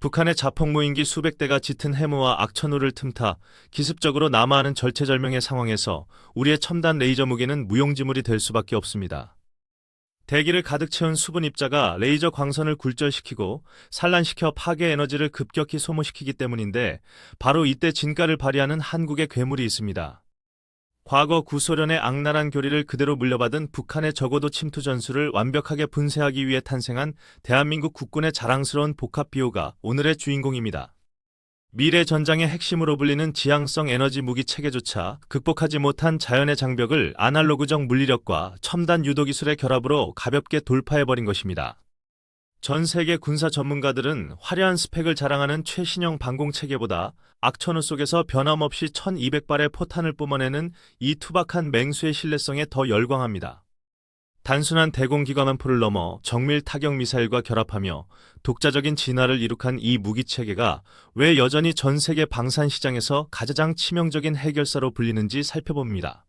북한의 자폭무인기 수백 대가 짙은 해무와 악천후를 틈타 기습적으로 남하하는 절체절명의 상황에서 우리의 첨단 레이저 무기는 무용지물이 될 수밖에 없습니다. 대기를 가득 채운 수분 입자가 레이저 광선을 굴절시키고 산란시켜 파괴 에너지를 급격히 소모시키기 때문인데 바로 이때 진가를 발휘하는 한국의 괴물이 있습니다. 과거 구소련의 악랄한 교리를 그대로 물려받은 북한의 적어도 침투 전술을 완벽하게 분쇄하기 위해 탄생한 대한민국 국군의 자랑스러운 복합비호가 오늘의 주인공입니다. 미래 전장의 핵심으로 불리는 지향성 에너지 무기 체계조차 극복하지 못한 자연의 장벽을 아날로그적 물리력과 첨단 유도 기술의 결합으로 가볍게 돌파해버린 것입니다. 전 세계 군사 전문가들은 화려한 스펙을 자랑하는 최신형 방공체계보다 악천후 속에서 변함없이 1200발의 포탄을 뿜어내는 이 투박한 맹수의 신뢰성에 더 열광합니다. 단순한 대공기관함포를 넘어 정밀 타격 미사일과 결합하며 독자적인 진화를 이룩한 이 무기체계가 왜 여전히 전 세계 방산 시장에서 가장 치명적인 해결사로 불리는지 살펴봅니다.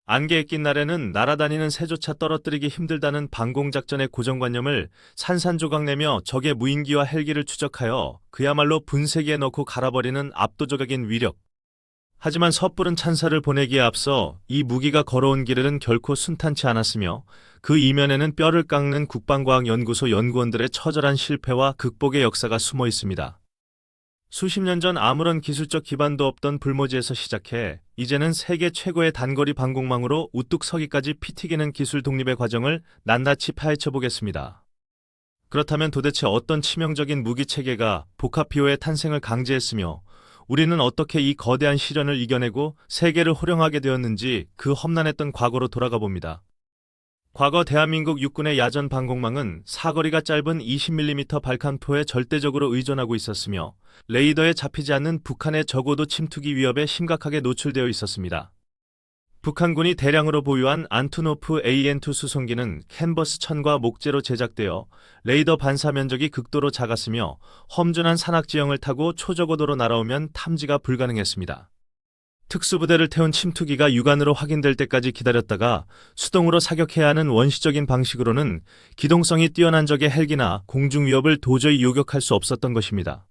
안개에 낀 날에는 날아다니는 새조차 떨어뜨리기 힘들다는 방공작전의 고정관념을 산산조각내며 적의 무인기와 헬기를 추적하여 그야말로 분쇄기에 넣고 갈아버리는 압도적인 위력. 하지만 섣부른 찬사를 보내기에 앞서 이 무기가 걸어온 길은 결코 순탄치 않았으며 그 이면에는 뼈를 깎는 국방과학연구소 연구원들의 처절한 실패와 극복의 역사가 숨어 있습니다. 수십 년 전 아무런 기술적 기반도 없던 불모지에서 시작해 이제는 세계 최고의 단거리 방공망으로 우뚝 서기까지 피 튀기는 기술 독립의 과정을 낱낱이 파헤쳐 보겠습니다. 그렇다면 도대체 어떤 치명적인 무기 체계가 복합비호의 탄생을 강제했으며 우리는 어떻게 이 거대한 시련을 이겨내고 세계를 호령하게 되었는지 그 험난했던 과거로 돌아가 봅니다. 과거 대한민국 육군의 야전 방공망은 사거리가 짧은 20mm 발칸포에 절대적으로 의존하고 있었으며 레이더에 잡히지 않는 북한의 적어도 침투기 위협에 심각하게 노출되어 있었습니다. 북한군이 대량으로 보유한 안투노프 AN2 수송기는 캔버스 천과 목재로 제작되어 레이더 반사 면적이 극도로 작았으며 험준한 산악지형을 타고 초저고도로 날아오면 탐지가 불가능했습니다. 특수부대를 태운 침투기가 육안으로 확인될 때까지 기다렸다가 수동으로 사격해야 하는 원시적인 방식으로는 기동성이 뛰어난 적의 헬기나 공중 위협을 도저히 요격할 수 없었던 것입니다.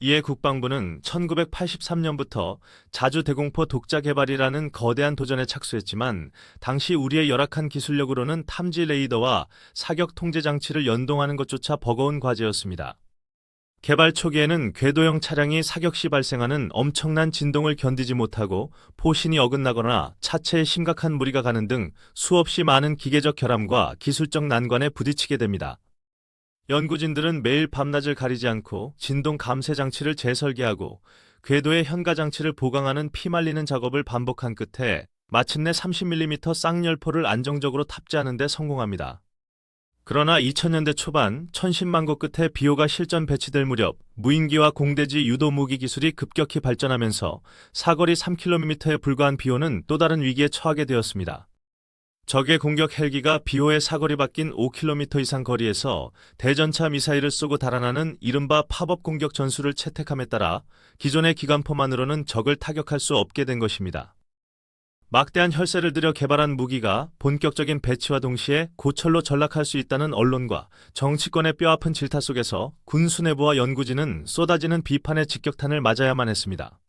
이에 국방부는 1983년부터 자주대공포 독자 개발이라는 거대한 도전에 착수했지만 당시 우리의 열악한 기술력으로는 탐지 레이더와 사격 통제 장치를 연동하는 것조차 버거운 과제였습니다. 개발 초기에는 궤도형 차량이 사격 시 발생하는 엄청난 진동을 견디지 못하고 포신이 어긋나거나 차체에 심각한 무리가 가는 등 수없이 많은 기계적 결함과 기술적 난관에 부딪히게 됩니다. 연구진들은 매일 밤낮을 가리지 않고 진동 감쇄 장치를 재설계하고 궤도의 현가 장치를 보강하는 피말리는 작업을 반복한 끝에 마침내 30mm 쌍열포를 안정적으로 탑재하는 데 성공합니다. 그러나 2000년대 초반 1010만 고 끝에 비호가 실전 배치될 무렵 무인기와 공대지 유도 무기 기술이 급격히 발전하면서 사거리 3km에 불과한 비호는 또 다른 위기에 처하게 되었습니다. 적의 공격 헬기가 비호의 사거리 밖인 5km 이상 거리에서 대전차 미사일을 쏘고 달아나는 이른바 팝업 공격 전술을 채택함에 따라 기존의 기관포만으로는 적을 타격할 수 없게 된 것입니다. 막대한 혈세를 들여 개발한 무기가 본격적인 배치와 동시에 고철로 전락할 수 있다는 언론과 정치권의 뼈아픈 질타 속에서 군 수뇌부와 연구진은 쏟아지는 비판의 직격탄을 맞아야만 했습니다.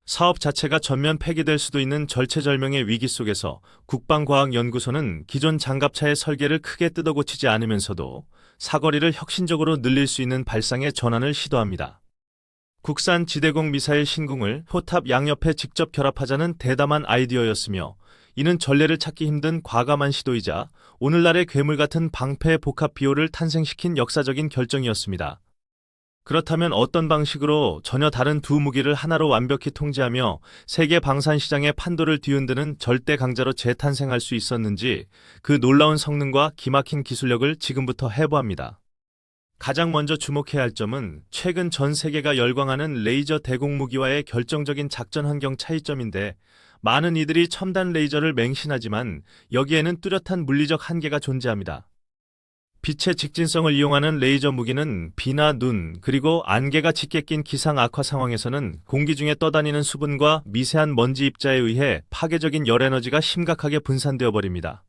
사업 자체가 전면 폐기될 수도 있는 절체절명의 위기 속에서 국방과학연구소는 기존 장갑차의 설계를 크게 뜯어고치지 않으면서도 사거리를 혁신적으로 늘릴 수 있는 발상의 전환을 시도합니다. 국산 지대공 미사일 신궁을 포탑 양옆에 직접 결합하자는 대담한 아이디어였으며 이는 전례를 찾기 힘든 과감한 시도이자 오늘날의 괴물 같은 방패 복합 비호를 탄생시킨 역사적인 결정이었습니다. 그렇다면 어떤 방식으로 전혀 다른 두 무기를 하나로 완벽히 통제하며 세계 방산 시장의 판도를 뒤흔드는 절대 강자로 재탄생할 수 있었는지 그 놀라운 성능과 기막힌 기술력을 지금부터 해부합니다. 가장 먼저 주목해야 할 점은 최근 전 세계가 열광하는 레이저 대공무기와의 결정적인 작전 환경 차이점인데 많은 이들이 첨단 레이저를 맹신하지만 여기에는 뚜렷한 물리적 한계가 존재합니다. 빛의 직진성을 이용하는 레이저 무기는 비나 눈 그리고 안개가 짙게 낀 기상 악화 상황에서는 공기 중에 떠다니는 수분과 미세한 먼지 입자에 의해 파괴적인 열 에너지가 심각하게 분산되어 버립니다.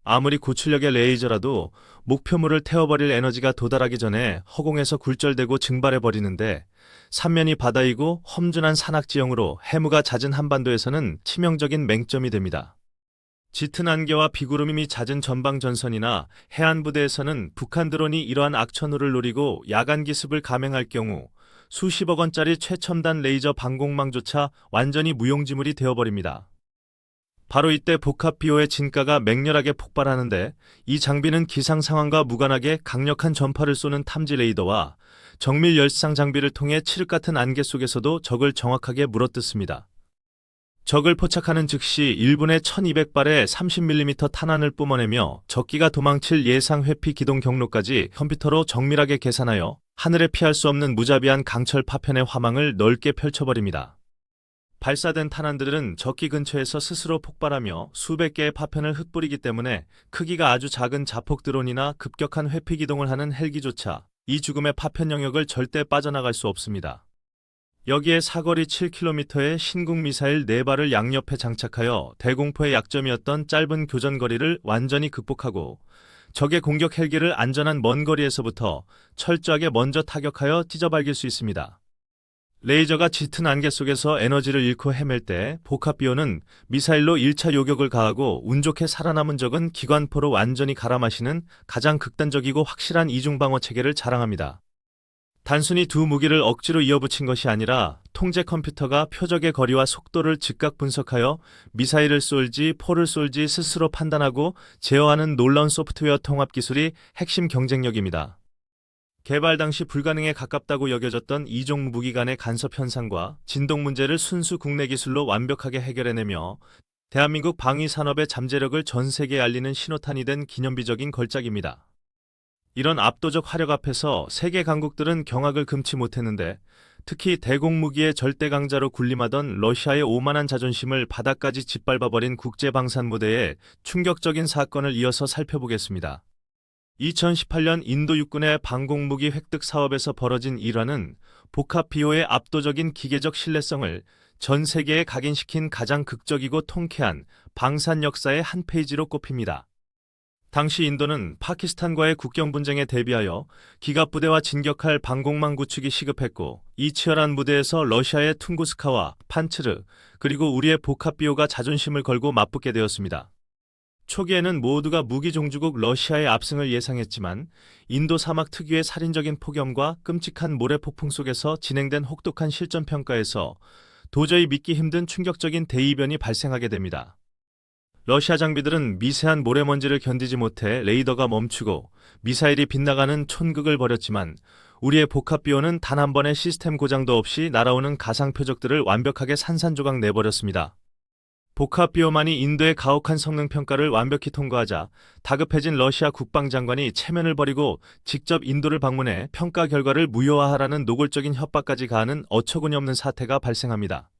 아무리 고출력의 레이저라도 목표물을 태워버릴 에너지가 도달하기 전에 허공에서 굴절되고 증발해버리는데, 삼면이 바다이고 험준한 산악지형으로 해무가 잦은 한반도에서는 치명적인 맹점이 됩니다. 짙은 안개와 비구름이 잦은 전방전선이나 해안부대에서는 북한 드론이 이러한 악천후를 노리고 야간 기습을 감행할 경우 수십억 원짜리 최첨단 레이저 방공망조차 완전히 무용지물이 되어버립니다. 바로 이때 복합비호의 진가가 맹렬하게 폭발하는데, 이 장비는 기상 상황과 무관하게 강력한 전파를 쏘는 탐지 레이더와 정밀 열상 장비를 통해 칠흑 같은 안개 속에서도 적을 정확하게 물어뜯습니다. 적을 포착하는 즉시 1분에 1200발의 30mm 탄환을 뿜어내며 적기가 도망칠 예상 회피 기동 경로까지 컴퓨터로 정밀하게 계산하여 하늘에 피할 수 없는 무자비한 강철 파편의 화망을 넓게 펼쳐버립니다. 발사된 탄환들은 적기 근처에서 스스로 폭발하며 수백 개의 파편을 흩뿌리기 때문에 크기가 아주 작은 자폭 드론이나 급격한 회피 기동을 하는 헬기조차 이 죽음의 파편 영역을 절대 빠져나갈 수 없습니다. 여기에 사거리 7km의 신궁 미사일 4발을 양옆에 장착하여 대공포의 약점이었던 짧은 교전거리를 완전히 극복하고 적의 공격 헬기를 안전한 먼 거리에서부터 철저하게 먼저 타격하여 찢어발길 수 있습니다. 레이저가 짙은 안개 속에서 에너지를 잃고 헤맬 때 복합비호는 미사일로 1차 요격을 가하고 운 좋게 살아남은 적은 기관포로 완전히 갈아마시는 가장 극단적이고 확실한 이중방어 체계를 자랑합니다. 단순히 두 무기를 억지로 이어붙인 것이 아니라 통제 컴퓨터가 표적의 거리와 속도를 즉각 분석하여 미사일을 쏠지 포를 쏠지 스스로 판단하고 제어하는 놀라운 소프트웨어 통합 기술이 핵심 경쟁력입니다. 개발 당시 불가능에 가깝다고 여겨졌던 이종 무기 간의 간섭 현상과 진동 문제를 순수 국내 기술로 완벽하게 해결해내며 대한민국 방위 산업의 잠재력을 전 세계에 알리는 신호탄이 된 기념비적인 걸작입니다. 이런 압도적 화력 앞에서 세계 강국들은 경악을 금치 못했는데, 특히 대공무기의 절대 강자로 군림하던 러시아의 오만한 자존심을 바닥까지 짓밟아버린 국제방산무대의 충격적인 사건을 이어서 살펴보겠습니다. 2018년 인도 육군의 방공무기 획득 사업에서 벌어진 일화는 복합비호의 압도적인 기계적 신뢰성을 전 세계에 각인시킨 가장 극적이고 통쾌한 방산 역사의 한 페이지로 꼽힙니다. 당시 인도는 파키스탄과의 국경 분쟁에 대비하여 기갑부대와 진격할 방공망 구축이 시급했고, 이 치열한 무대에서 러시아의 퉁구스카와 판츠르, 그리고 우리의 복합비호가 자존심을 걸고 맞붙게 되었습니다. 초기에는 모두가 무기종주국 러시아의 압승을 예상했지만 인도 사막 특유의 살인적인 폭염과 끔찍한 모래폭풍 속에서 진행된 혹독한 실전평가에서 도저히 믿기 힘든 충격적인 대이변이 발생하게 됩니다. 러시아 장비들은 미세한 모래먼지를 견디지 못해 레이더가 멈추고 미사일이 빗나가는 촌극을 벌였지만, 우리의 복합비호는 단 한 번의 시스템 고장도 없이 날아오는 가상 표적들을 완벽하게 산산조각 내버렸습니다. 복합비호만이 인도의 가혹한 성능 평가를 완벽히 통과하자 다급해진 러시아 국방장관이 체면을 버리고 직접 인도를 방문해 평가 결과를 무효화하라는 노골적인 협박까지 가하는 어처구니없는 사태가 발생합니다.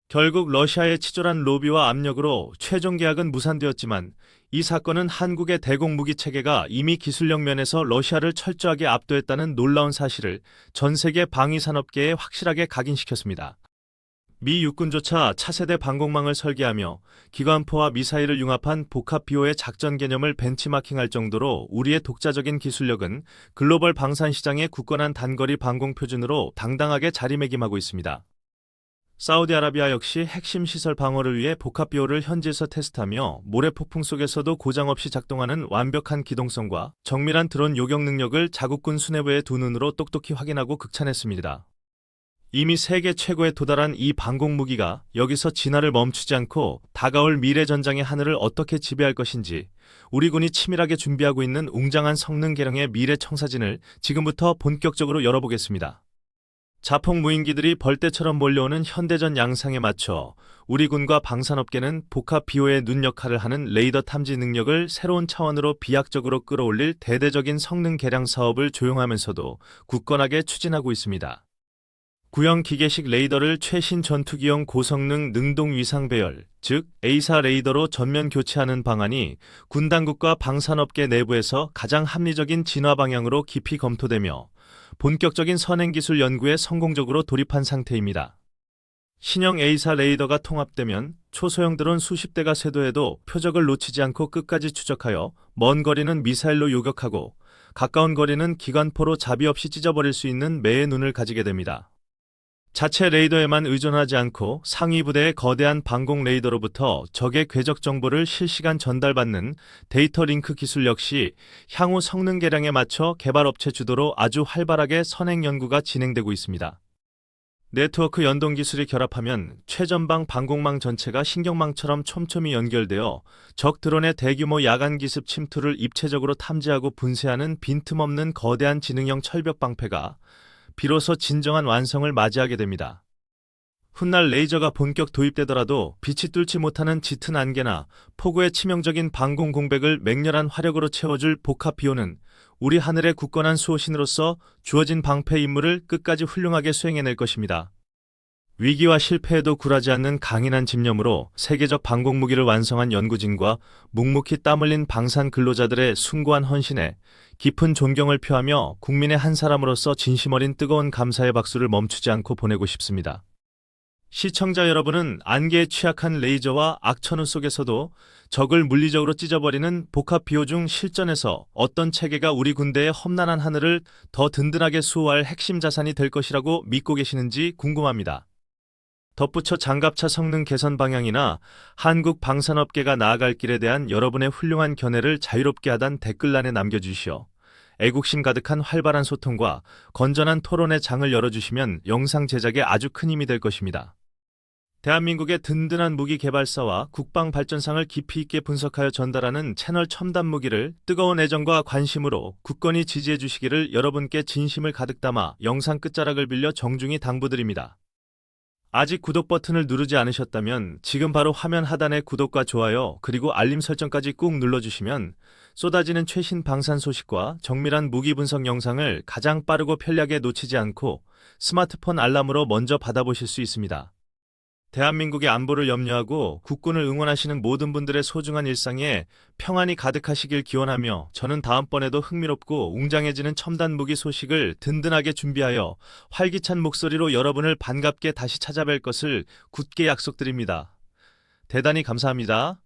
결국 러시아의 치졸한 로비와 압력으로 최종 계약은 무산되었지만, 이 사건은 한국의 대공무기 체계가 이미 기술력 면에서 러시아를 철저하게 압도했다는 놀라운 사실을 전 세계 방위산업계에 확실하게 각인시켰습니다. 미 육군조차 차세대 방공망을 설계하며 기관포와 미사일을 융합한 복합비호의 작전 개념을 벤치마킹할 정도로 우리의 독자적인 기술력은 글로벌 방산 시장의 굳건한 단거리 방공 표준으로 당당하게 자리매김하고 있습니다. 사우디아라비아 역시 핵심 시설 방어를 위해 복합비호를 현지에서 테스트하며 모래폭풍 속에서도 고장 없이 작동하는 완벽한 기동성과 정밀한 드론 요격 능력을 자국군 수뇌부의 두 눈으로 똑똑히 확인하고 극찬했습니다. 이미 세계 최고에 도달한 이 방공무기가 여기서 진화를 멈추지 않고 다가올 미래 전장의 하늘을 어떻게 지배할 것인지, 우리 군이 치밀하게 준비하고 있는 웅장한 성능 개량의 미래 청사진을 지금부터 본격적으로 열어보겠습니다. 자폭 무인기들이 벌떼처럼 몰려오는 현대전 양상에 맞춰 우리 군과 방산업계는 복합비호의 눈 역할을 하는 레이더 탐지 능력을 새로운 차원으로 비약적으로 끌어올릴 대대적인 성능 개량 사업을 조용하면서도 굳건하게 추진하고 있습니다. 구형 기계식 레이더를 최신 전투기용 고성능 능동 위상 배열, 즉 A사 레이더로 전면 교체하는 방안이 군 당국과 방산업계 내부에서 가장 합리적인 진화 방향으로 깊이 검토되며 본격적인 선행기술 연구에 성공적으로 돌입한 상태입니다. 신형 A사 레이더가 통합되면 초소형 드론 수십 대가 쇄도해도 표적을 놓치지 않고 끝까지 추적하여 먼 거리는 미사일로 요격하고 가까운 거리는 기관포로 자비 없이 찢어버릴 수 있는 매의 눈을 가지게 됩니다. 자체 레이더에만 의존하지 않고 상위 부대의 거대한 방공 레이더로부터 적의 궤적 정보를 실시간 전달받는 데이터 링크 기술 역시 향후 성능 개량에 맞춰 개발업체 주도로 아주 활발하게 선행 연구가 진행되고 있습니다. 네트워크 연동 기술이 결합하면 최전방 방공망 전체가 신경망처럼 촘촘히 연결되어 적 드론의 대규모 야간 기습 침투를 입체적으로 탐지하고 분쇄하는 빈틈없는 거대한 지능형 철벽 방패가 비로소 진정한 완성을 맞이하게 됩니다. 훗날 레이저가 본격 도입되더라도 빛이 뚫지 못하는 짙은 안개나 폭우의 치명적인 방공 공백을 맹렬한 화력으로 채워줄 복합 비호는 우리 하늘의 굳건한 수호신으로서 주어진 방패 임무를 끝까지 훌륭하게 수행해낼 것입니다. 위기와 실패에도 굴하지 않는 강인한 집념으로 세계적 방공 무기를 완성한 연구진과 묵묵히 땀 흘린 방산 근로자들의 숭고한 헌신에 깊은 존경을 표하며 국민의 한 사람으로서 진심 어린 뜨거운 감사의 박수를 멈추지 않고 보내고 싶습니다. 시청자 여러분은 안개에 취약한 레이저와 악천후 속에서도 적을 물리적으로 찢어버리는 복합 비호 중 실전에서 어떤 체계가 우리 군대의 험난한 하늘을 더 든든하게 수호할 핵심 자산이 될 것이라고 믿고 계시는지 궁금합니다. 덧붙여 장갑차 성능 개선 방향이나 한국 방산업계가 나아갈 길에 대한 여러분의 훌륭한 견해를 자유롭게 하단 댓글란에 남겨주시오. 애국심 가득한 활발한 소통과 건전한 토론의 장을 열어주시면 영상 제작에 아주 큰 힘이 될 것입니다. 대한민국의 든든한 무기 개발사와 국방 발전상을 깊이 있게 분석하여 전달하는 채널 첨단 무기를 뜨거운 애정과 관심으로 굳건히 지지해 주시기를 여러분께 진심을 가득 담아 영상 끝자락을 빌려 정중히 당부드립니다. 아직 구독 버튼을 누르지 않으셨다면 지금 바로 화면 하단의 구독과 좋아요 그리고 알림 설정까지 꾹 눌러주시면 쏟아지는 최신 방산 소식과 정밀한 무기 분석 영상을 가장 빠르고 편리하게 놓치지 않고 스마트폰 알람으로 먼저 받아보실 수 있습니다. 대한민국의 안보를 염려하고 국군을 응원하시는 모든 분들의 소중한 일상에 평안이 가득하시길 기원하며 저는 다음번에도 흥미롭고 웅장해지는 첨단 무기 소식을 든든하게 준비하여 활기찬 목소리로 여러분을 반갑게 다시 찾아뵐 것을 굳게 약속드립니다. 대단히 감사합니다.